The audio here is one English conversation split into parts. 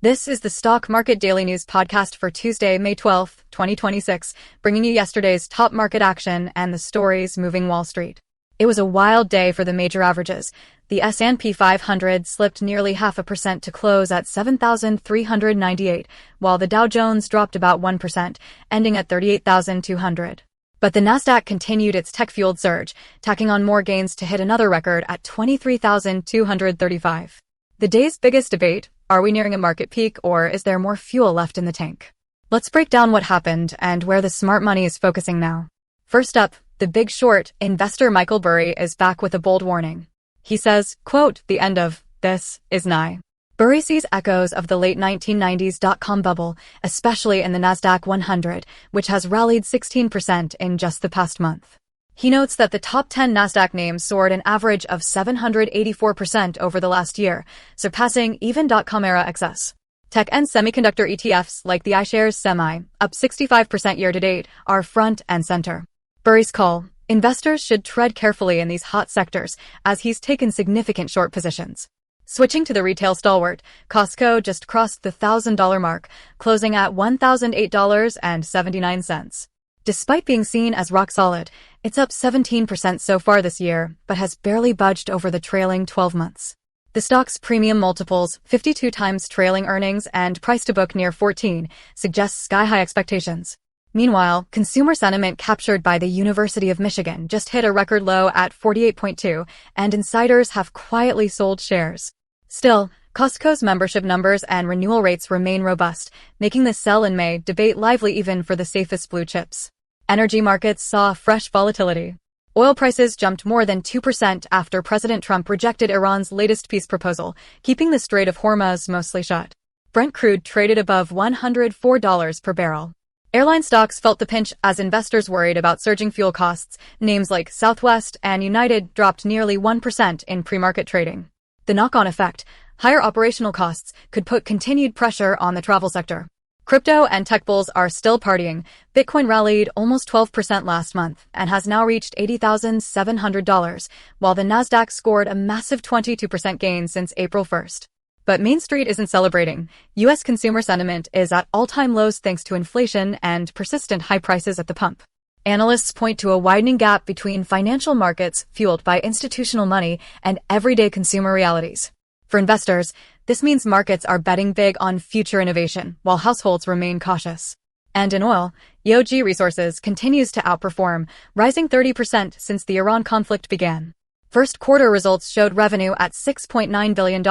This is the Stock Market Daily News podcast for Tuesday, May 12th, 2026, bringing you yesterday's top market action and the stories moving Wall Street. It was a wild day for the major averages. The S&P 500 slipped nearly 0.5% to close at 7,398, while the Dow Jones dropped about 1%, ending at 38,200. But the Nasdaq continued its tech-fueled surge, tacking on more gains to hit another record at 23,235. The day's biggest debate: are we nearing a market peak, or is there more fuel left in the tank? Let's break down what happened and where the smart money is focusing now. First up, the Big Short investor Michael Burry is back with a bold warning. He says, quote, "The end of this is nigh." Burry sees echoes of the late 1990s dot-com bubble, especially in the Nasdaq 100, which has rallied 16% in just the past month. He notes that the top 10 Nasdaq names soared an average of 784% over the last year, surpassing even dot-com-era excess. Tech and semiconductor ETFs like the iShares Semi, up 65% year-to-date, are front and center. Burry's call: investors should tread carefully in these hot sectors, as he's taken significant short positions. Switching to the retail stalwart, Costco just crossed the $1,000 mark, closing at $1,008.79. Despite being seen as rock solid, it's up 17% so far this year, but has barely budged over the trailing 12 months. The stock's premium multiples, 52 times trailing earnings and price to book near 14, suggests sky-high expectations. Meanwhile, consumer sentiment captured by the University of Michigan just hit a record low at 48.2, and insiders have quietly sold shares. Still, Costco's membership numbers and renewal rates remain robust, making the sell in May debate lively even for the safest blue chips. Energy markets saw fresh volatility. Oil prices jumped more than 2% after President Trump rejected Iran's latest peace proposal, keeping the Strait of Hormuz mostly shut. Brent crude traded above $104 per barrel. Airline stocks felt the pinch as investors worried about surging fuel costs. Names like Southwest and United dropped nearly 1% in pre-market trading. The knock-on effect: higher operational costs could put continued pressure on the travel sector. Crypto and tech bulls are still partying. Bitcoin rallied almost 12% last month and has now reached $80,700, while the Nasdaq scored a massive 22% gain since April 1st. But Main Street isn't celebrating. U.S. consumer sentiment is at all-time lows thanks to inflation and persistent high prices at the pump. Analysts point to a widening gap between financial markets fueled by institutional money and everyday consumer realities. For investors, this means markets are betting big on future innovation, while households remain cautious. And in oil, EOG Resources continues to outperform, rising 30% since the Iran conflict began. First quarter results showed revenue at $6.9 billion,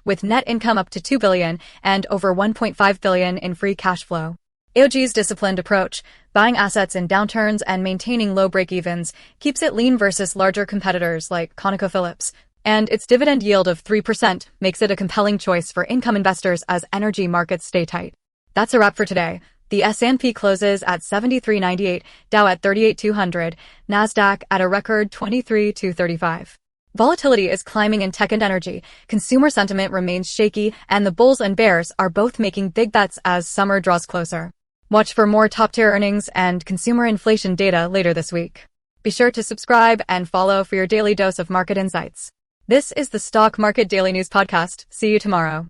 with net income up to $2 billion and over $1.5 billion in free cash flow. EOG's disciplined approach, buying assets in downturns and maintaining low break-evens, keeps it lean versus larger competitors like ConocoPhillips, and its dividend yield of 3% makes it a compelling choice for income investors as energy markets stay tight. That's a wrap for today. The S&P closes at 7398, Dow at 38,200, Nasdaq at a record 23,235. Volatility is climbing in tech and energy, consumer sentiment remains shaky, and the bulls and bears are both making big bets as summer draws closer. Watch for more top-tier earnings and consumer inflation data later this week. Be sure to subscribe and follow for your daily dose of market insights. This is the Stock Market Daily News Podcast. See you tomorrow.